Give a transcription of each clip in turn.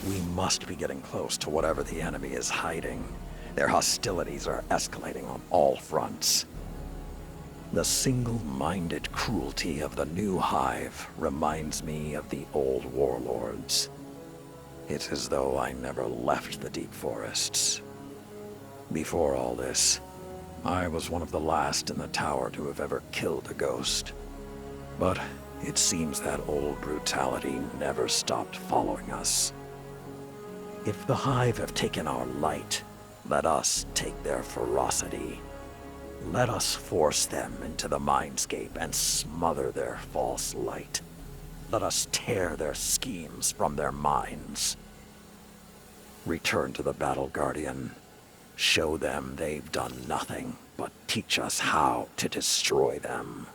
We must be getting close to whatever the enemy is hiding. Their hostilities are escalating on all fronts. The single-minded cruelty of the new hive reminds me of the old warlords. It's as though I never left the deep forests. Before all this, I was one of the last in the tower to have ever killed a ghost. But it seems that old brutality never stopped following us. If the hive have taken our light, let us take their ferocity. Let us force them into the mindscape and smother their false light. Let us tear their schemes from their minds. Return to the Battle Guardian. Show them they've done nothing but teach us how to destroy them.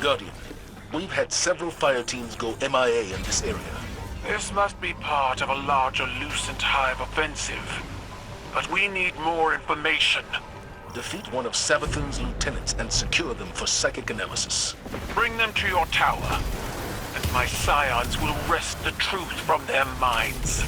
Guardian, we've had several fire teams go MIA in this area. This must be part of a larger Lucent Hive offensive. But we need more information. Defeat one of Savathun's lieutenants and secure them for psychic analysis. Bring them to your tower, and my scions will wrest the truth from their minds.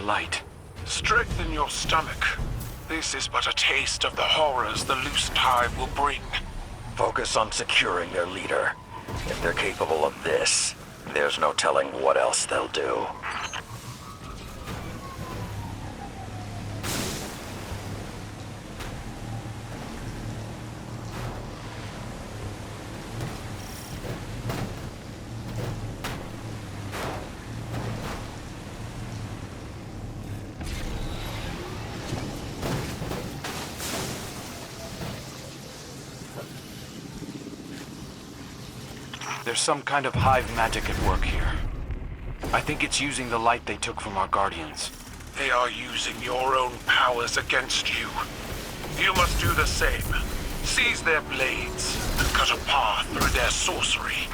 light. Strengthen your stomach. This is but a taste of the horrors the loosened hive will bring. Focus on securing their leader. If they're capable of this, there's no telling what else they'll do. There's some kind of hive magic at work here. I think it's using the light they took from our guardians. They are using your own powers against you. You must do the same. Seize their blades and cut a path through their sorcery.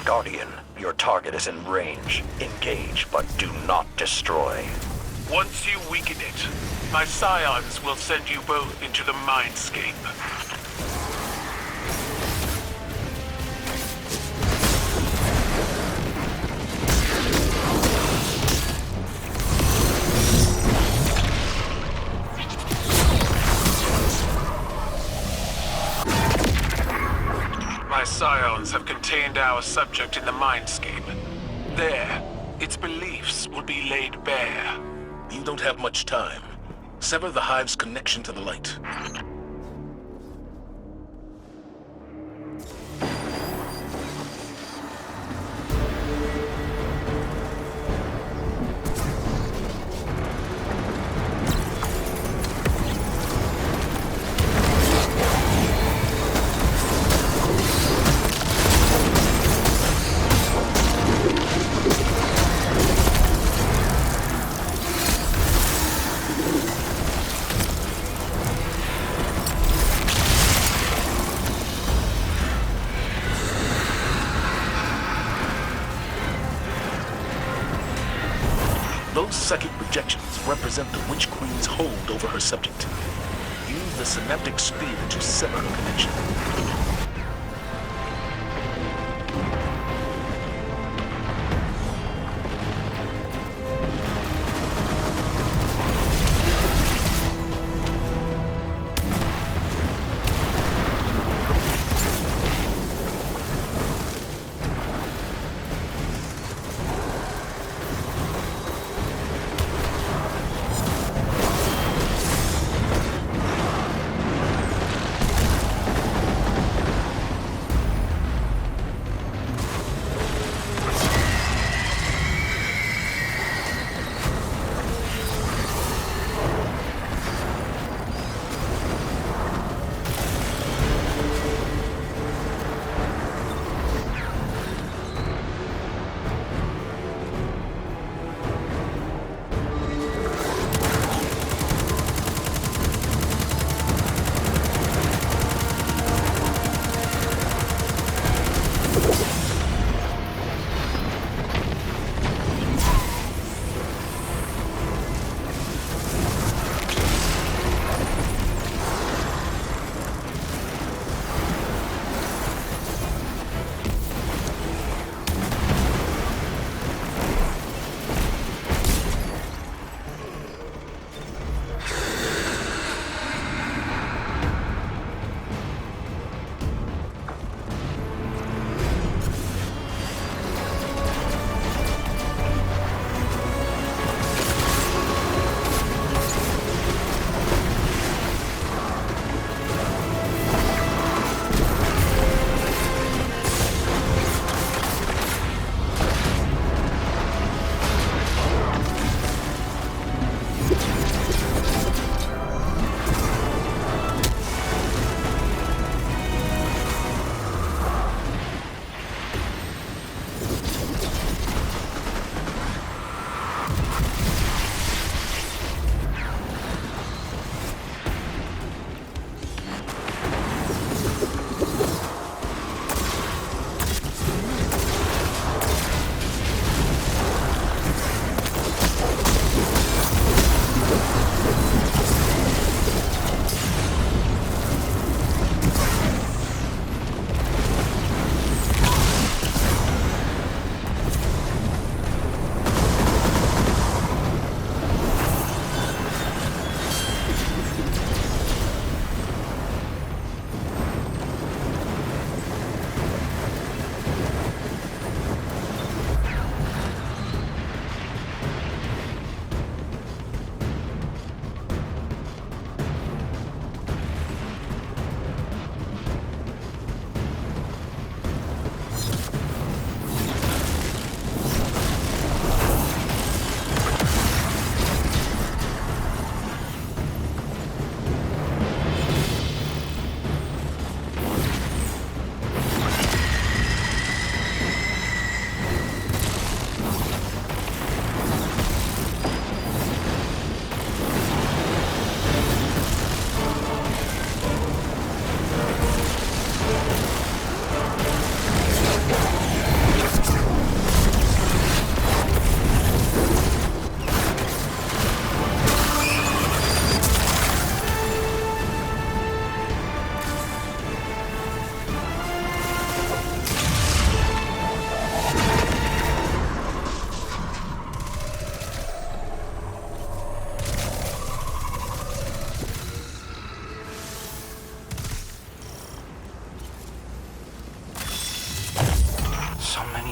Guardian, your target is in range. Engage, but do not destroy. Once you weaken it, my scions will send you both into the mindscape. My scions have contained our subject in the mindscape. There, its beliefs will be laid bare. You don't have much time. Sever the hive's connection to the light. Those psychic projections represent the Witch Queen's hold over her subject. Use the synaptic sphere to sever her connection.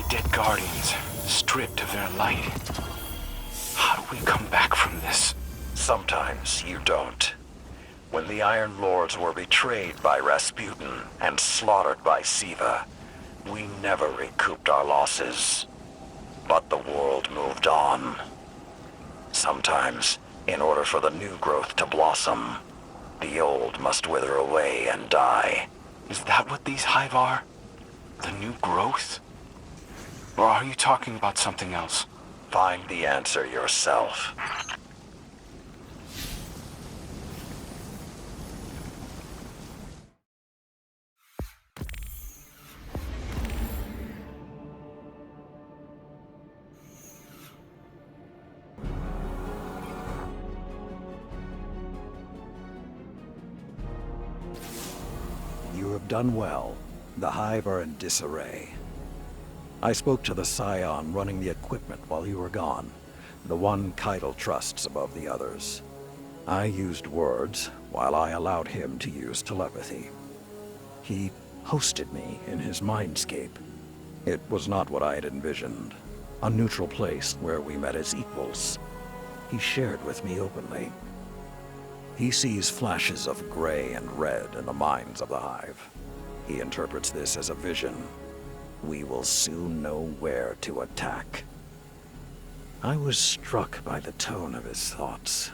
dead guardians, stripped of their light. How do we come back from this? Sometimes you don't. When the Iron Lords were betrayed by Rasputin and slaughtered by Siva, we never recouped our losses. But the world moved on. Sometimes, in order for the new growth to blossom, the old must wither away and die. Is that what these hive are? The new growth? Or are you talking about something else? Find the answer yourself. You have done well. The Hive are in disarray. I spoke to the Scion running the equipment while you were gone, the one Caiatl trusts above the others. I used words, while I allowed him to use telepathy. He hosted me in his mindscape. It was not what I had envisioned. A neutral place where we met as equals. He shared with me openly. He sees flashes of gray and red in the minds of the Hive. He interprets this as a vision. We will soon know where to attack. I was struck by the tone of his thoughts.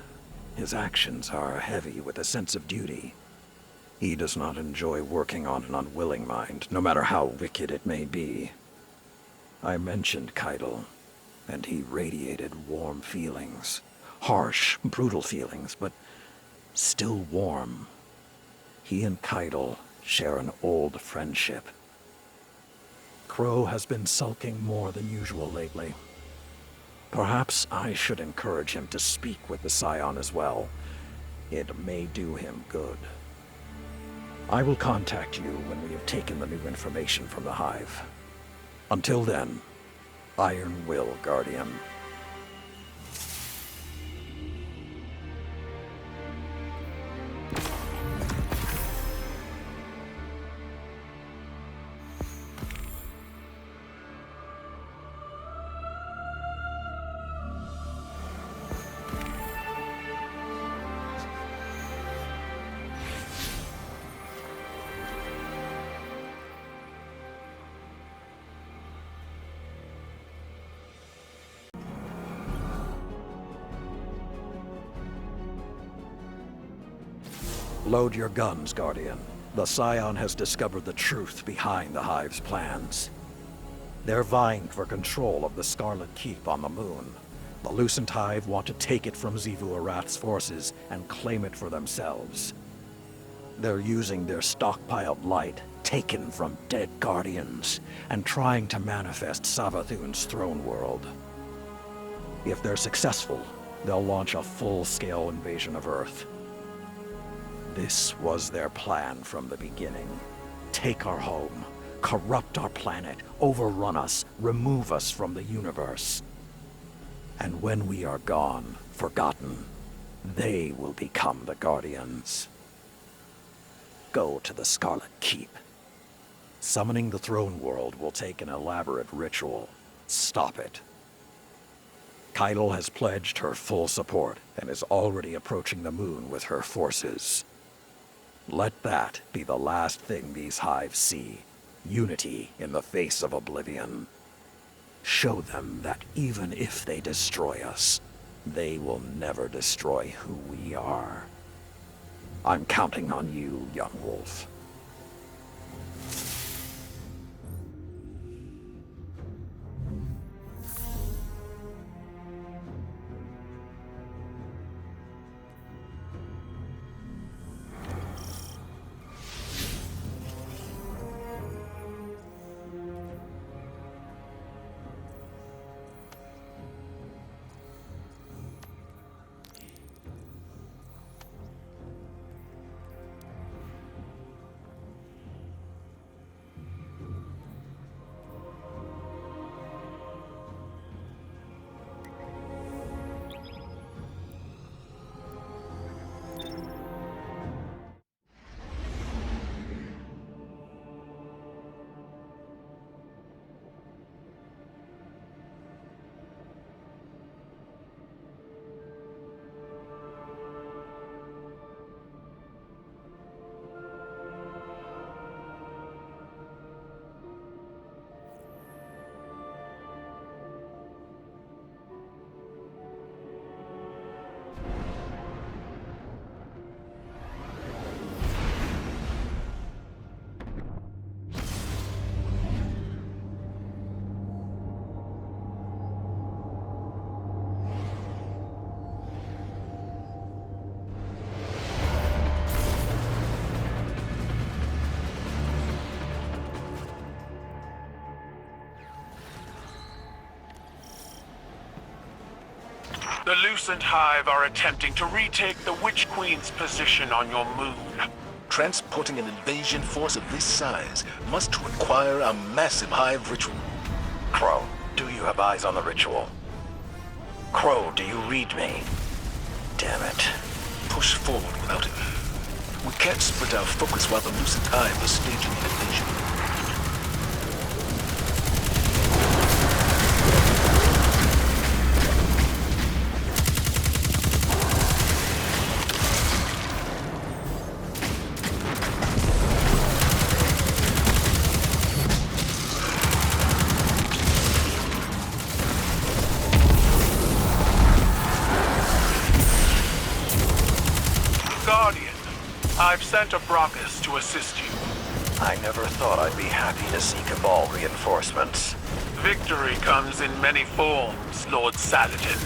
His actions are heavy with a sense of duty. He does not enjoy working on an unwilling mind, no matter how wicked it may be. I mentioned Caiatl, and he radiated warm feelings. Harsh, brutal feelings, but still warm. He and Caiatl share an old friendship. Crow has been sulking more than usual lately. Perhaps I should encourage him to speak with the Scion as well. It may do him good. I will contact you when we have taken the new information from the Hive. Until then, Iron Will, Guardian. Load your guns, Guardian. The Scion has discovered the truth behind the Hive's plans. They're vying for control of the Scarlet Keep on the moon. The Lucent Hive want to take it from Xivu Arath's forces and claim it for themselves. They're using their stockpiled light, taken from dead Guardians, and trying to manifest Savathun's throne world. If they're successful, they'll launch a full-scale invasion of Earth. This was their plan from the beginning. Take our home, corrupt our planet, overrun us, remove us from the universe. And when we are gone, forgotten, they will become the Guardians. Go to the Scarlet Keep. Summoning the throne world will take an elaborate ritual. Stop it. Caiatl has pledged her full support and is already approaching the moon with her forces. Let that be the last thing these Hives see. Unity in the face of oblivion. Show them that even if they destroy us, they will never destroy who we are. I'm counting on you, young wolf. The Lucent Hive are attempting to retake the Witch Queen's position on your moon. Transporting an invasion force of this size must require a massive hive ritual. Crow, do you have eyes on the ritual? Crow, do you read me? Damn it. Push forward without it. We can't split our focus while the Lucent Hive is staging an invasion. Guardian, I've sent a Brachus to assist you. I never thought I'd be happy to see Cabal reinforcements. Victory comes in many forms, Lord Saladin.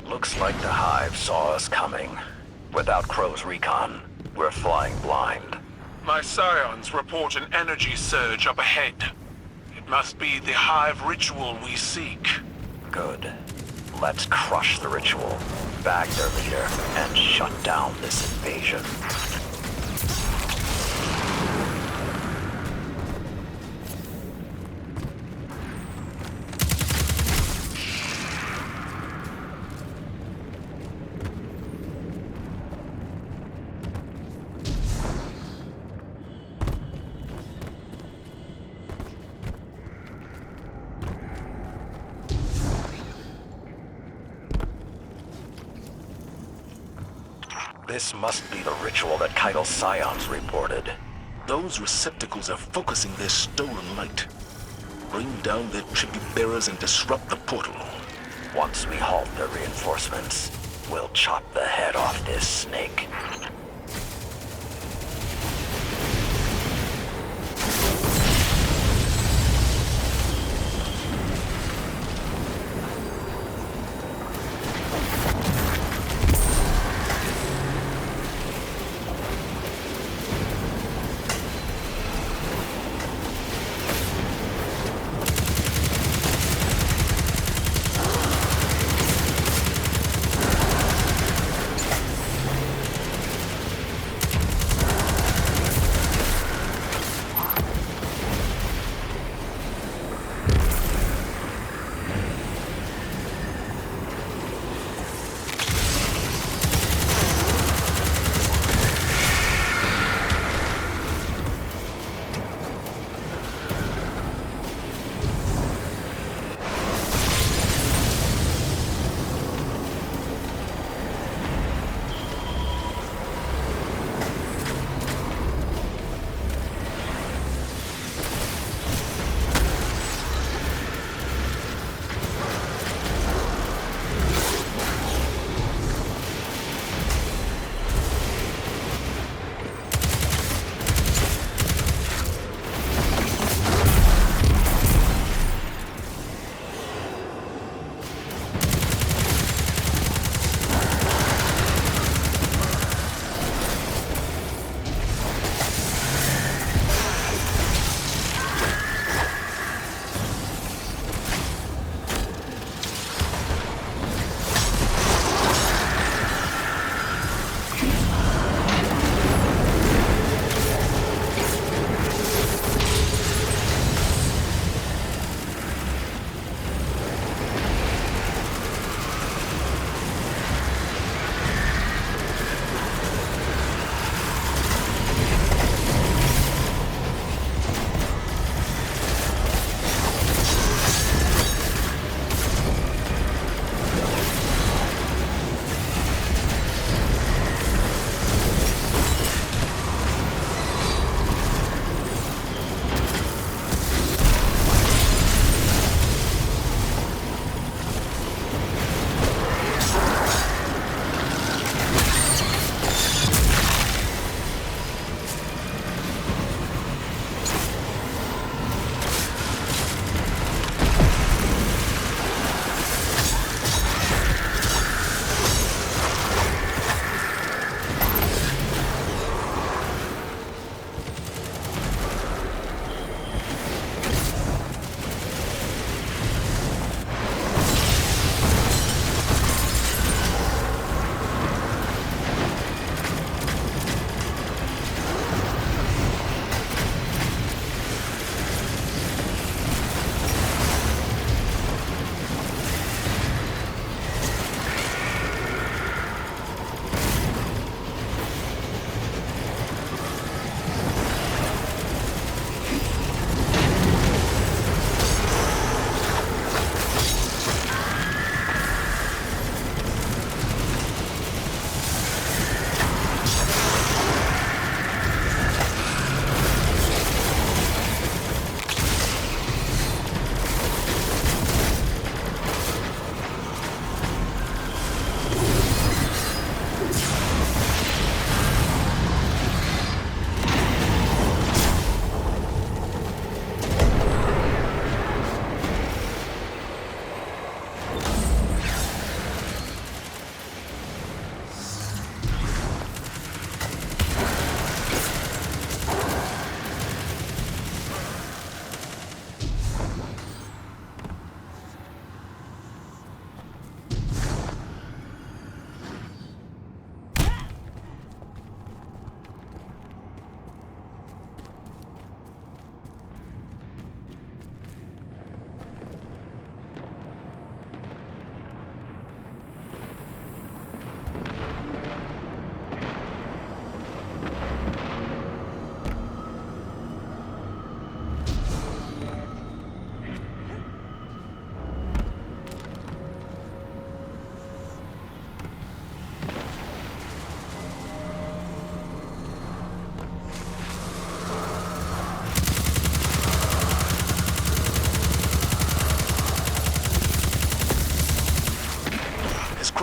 Looks like the Hive saw us coming. Without Crow's recon, we're flying blind. My scions report an energy surge up ahead. It must be the Hive ritual we seek. Good. Let's crush the ritual, bag their leader, and shut down this invasion. This must be the ritual that Caiatl's scions reported. Those receptacles are focusing their stolen light. Bring down their tribute bearers and disrupt the portal. Once we halt their reinforcements, we'll chop the head off this snake.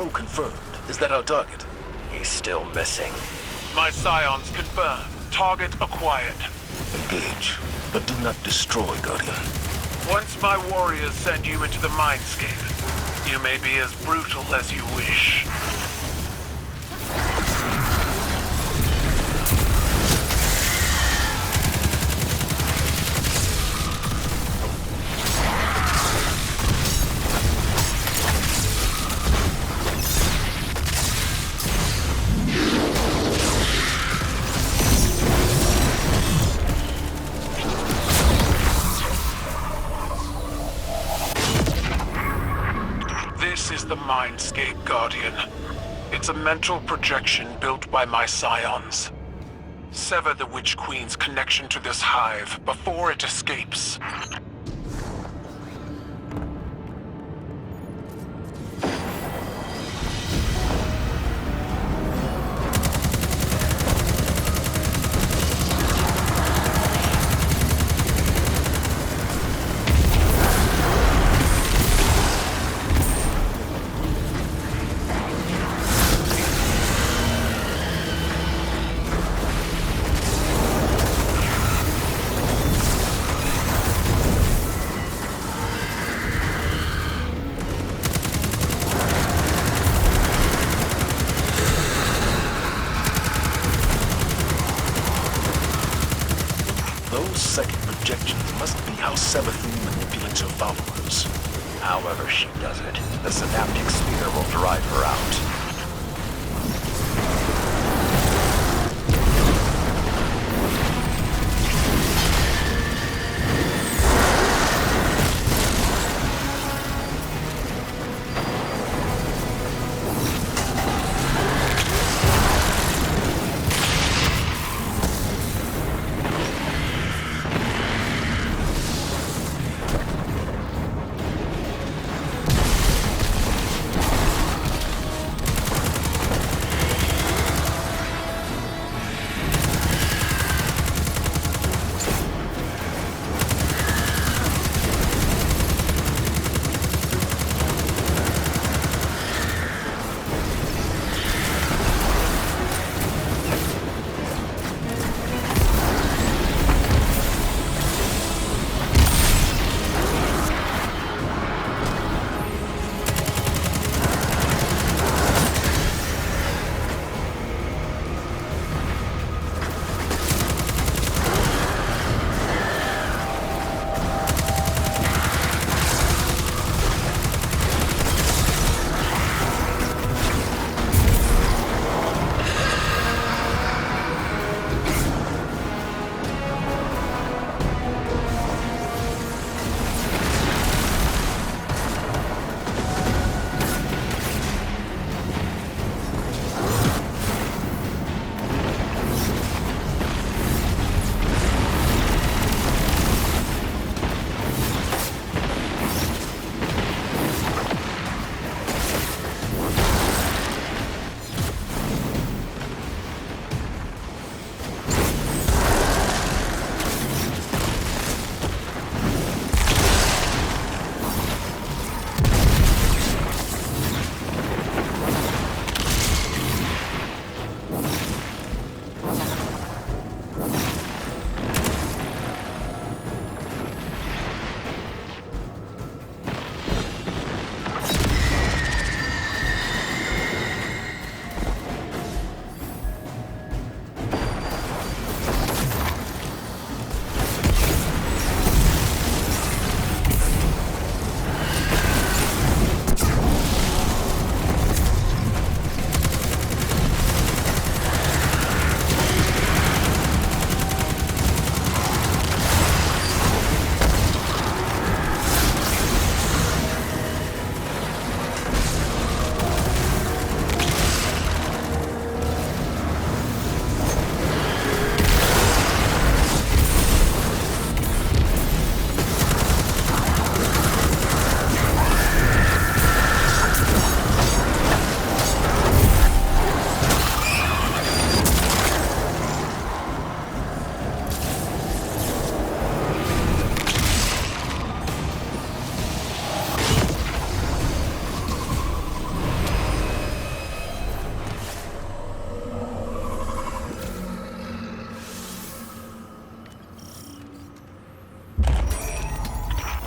Kill confirmed. Is that our target? He's still missing. My scions confirm. Target acquired. Engage, but do not destroy, Guardian. Once my warriors send you into the mindscape, you may be as brutal as you wish. This is the Mindscape, Guardian. It's a mental projection built by my scions. Sever the Witch Queen's connection to this hive before it escapes. Those second projections must be how Savathun manipulates her followers. However she does it, the synaptic sphere will drive her out.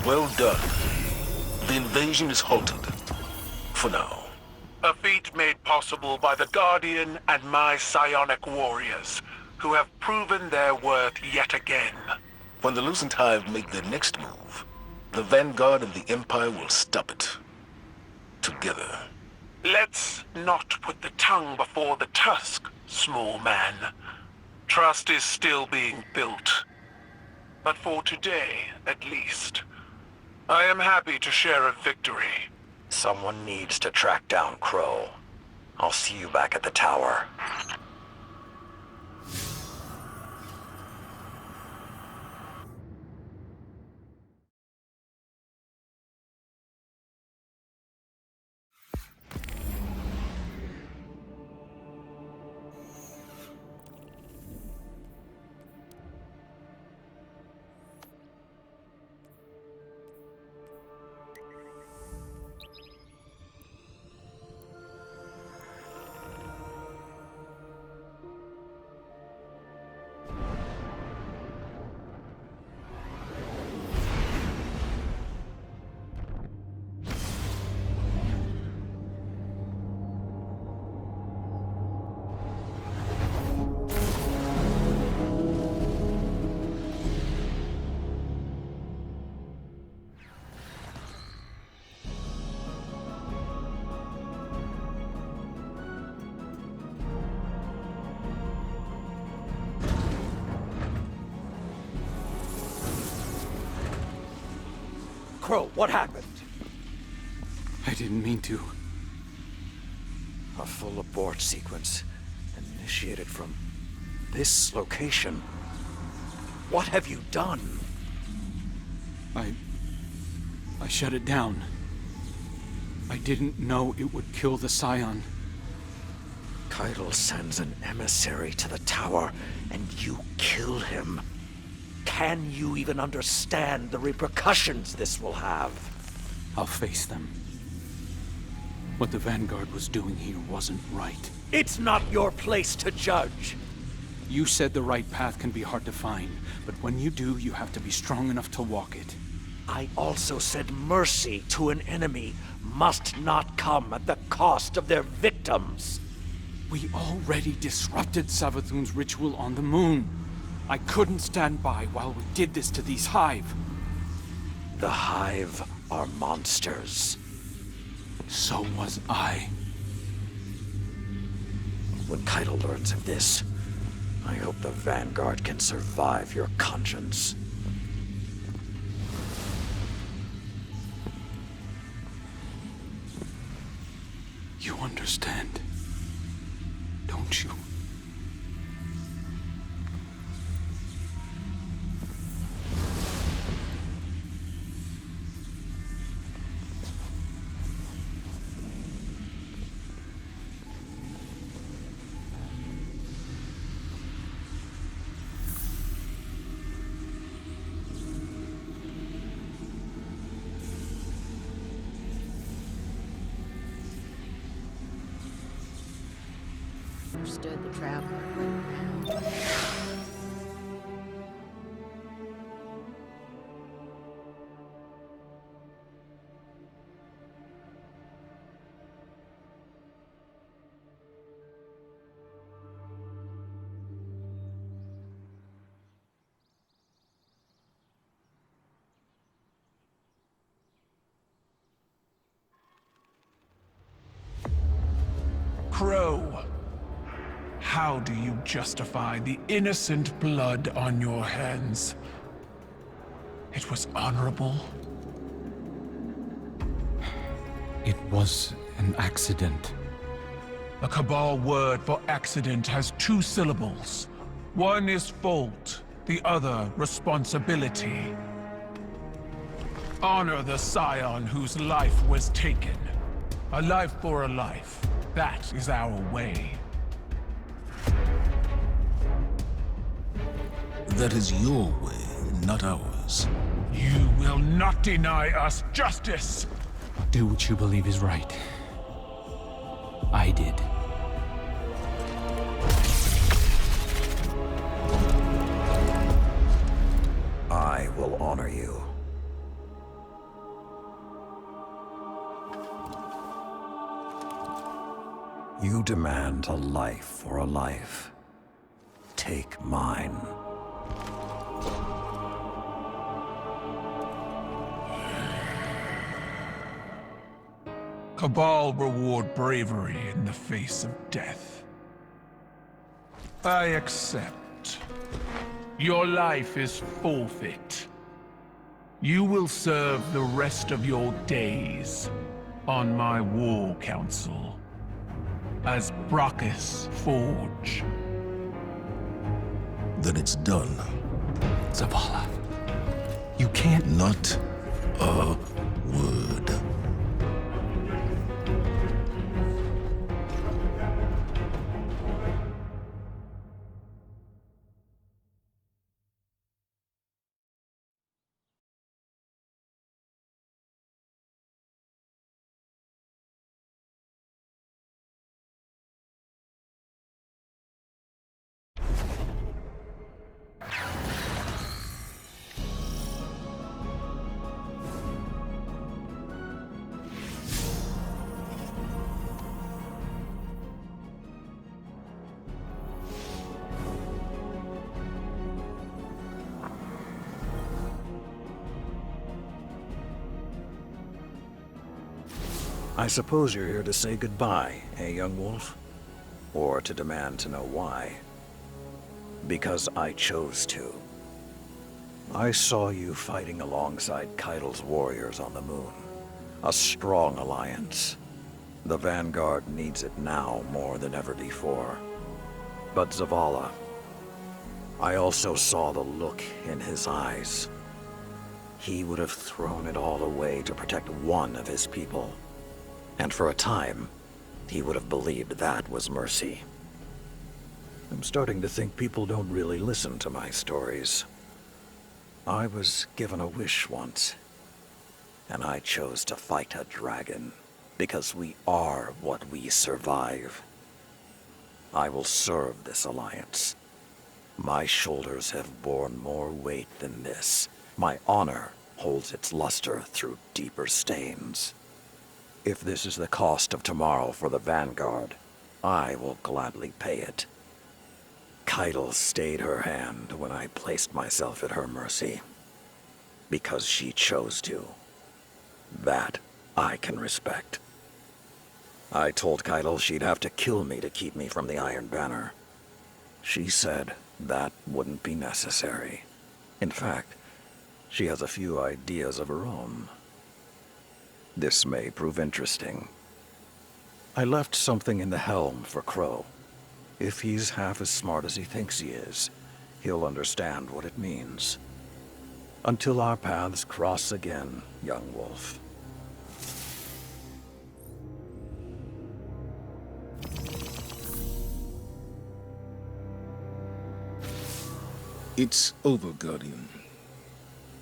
Well done. The invasion is halted. For now. A feat made possible by the Guardian and my psionic warriors, who have proven their worth yet again. When the Lucent Hive make their next move, the Vanguard and the Empire will stop it. Together. Let's not put the tongue before the tusk, small man. Trust is still being built. But for today, at least, I am happy to share a victory. Someone needs to track down Crow. I'll see you back at the tower. Crow, what happened? I didn't mean to. A full abort sequence initiated from this location. What have you done? I shut it down. I didn't know it would kill the Scion. Caiatl sends an emissary to the tower, and you kill him. Can you even understand the repercussions this will have? I'll face them. What the Vanguard was doing here wasn't right. It's not your place to judge. You said the right path can be hard to find, but when you do, you have to be strong enough to walk it. I also said mercy to an enemy must not come at the cost of their victims. We already disrupted Savathun's ritual on the moon. I couldn't stand by while we did this to these Hive. The Hive are monsters. So was I. When Caiatl learns of this, I hope the Vanguard can survive your conscience. You understand, don't you? Understood the traveler went round. Crow, how do you justify the innocent blood on your hands? It was honorable. It was an accident. The Cabal word for accident has two syllables. One is fault, the other responsibility. Honor the scion whose life was taken. A life for a life. That is our way. That is your way, not ours. You will not deny us justice! Do what you believe is right. I did. I will honor you. You demand a life for a life. Take mine. Cabal reward bravery in the face of death. I accept. Your life is forfeit. You will serve the rest of your days on my war council as Brachus Forge. Then it's done. Zavala, you can't... Not a word. I suppose you're here to say goodbye, eh, young wolf? Or to demand to know why. Because I chose to. I saw you fighting alongside Caiatl's warriors on the moon. A strong alliance. The Vanguard needs it now more than ever before. But Zavala, I also saw the look in his eyes. He would have thrown it all away to protect one of his people. And for a time, he would have believed that was mercy. I'm starting to think people don't really listen to my stories. I was given a wish once, and I chose to fight a dragon, because we are what we survive. I will serve this alliance. My shoulders have borne more weight than this. My honor holds its luster through deeper stains. If this is the cost of tomorrow for the Vanguard, I will gladly pay it. Caiatl stayed her hand when I placed myself at her mercy. Because she chose to. That I can respect. I told Caiatl she'd have to kill me to keep me from the Iron Banner. She said that wouldn't be necessary. In fact, she has a few ideas of her own. This may prove interesting. I left something in the helm for Crow. If he's half as smart as he thinks he is, he'll understand what it means. Until our paths cross again, young wolf. It's over, Guardian.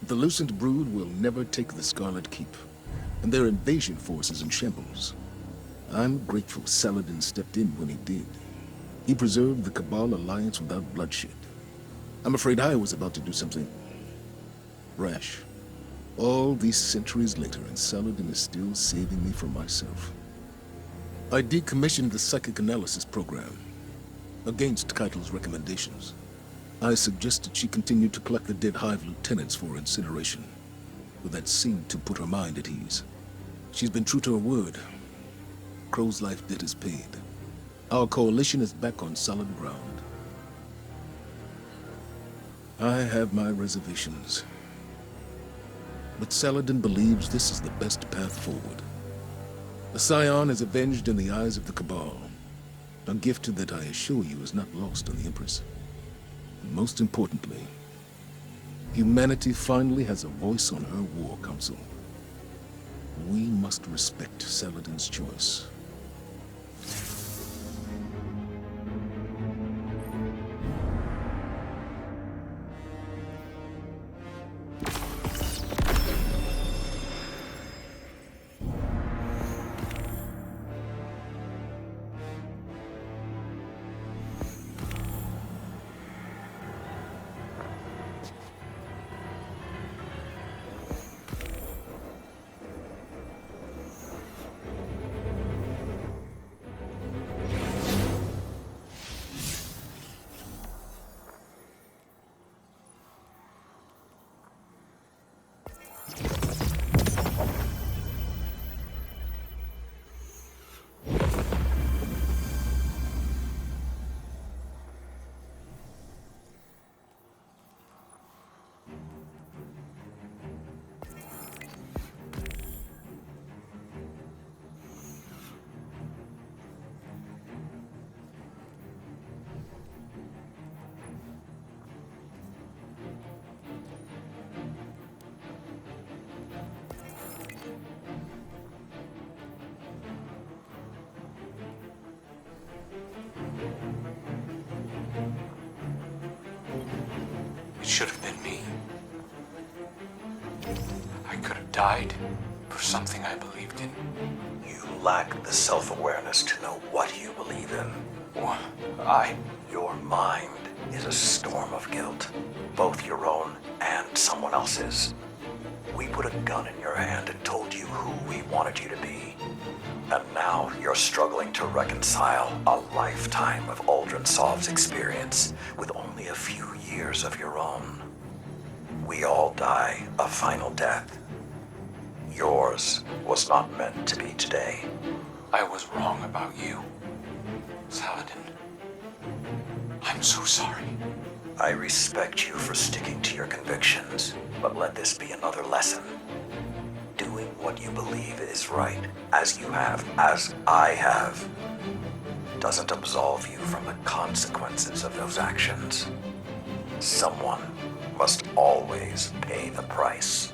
The Lucent Brood will never take the Scarlet Keep, and their invasion force is in shambles. I'm grateful Saladin stepped in when he did. He preserved the Cabal alliance without bloodshed. I'm afraid I was about to do something rash. All these centuries later, and Saladin is still saving me from myself. I decommissioned the psychic analysis program, against Caiatl's recommendations. I suggested she continue to collect the dead Hive lieutenants for incineration, but that seemed to put her mind at ease. She's been true to her word. Crow's life debt is paid. Our coalition is back on solid ground. I have my reservations, but Saladin believes this is the best path forward. The Scion is avenged in the eyes of the Cabal, a gift that I assure you is not lost on the Empress. And most importantly, humanity finally has a voice on her war council. We must respect Saladin's choice. should have been me. I could have died for something I believed in. You lack the self-awareness to know what you believe in. Or Your mind is a storm of guilt, both your own and someone else's. We put a gun in your hand and told you who we wanted you to be. And now you're struggling to reconcile a lifetime of Aldrinsov's experience with only a few years of your own. We all die a final death. Yours was not meant to be today. I was wrong about you, Saladin. I'm so sorry. I respect you for sticking to your convictions, but let this be another lesson. Doing what you believe is right, as you have, as I have, doesn't absolve you from the consequences of those actions. Someone must always pay the price.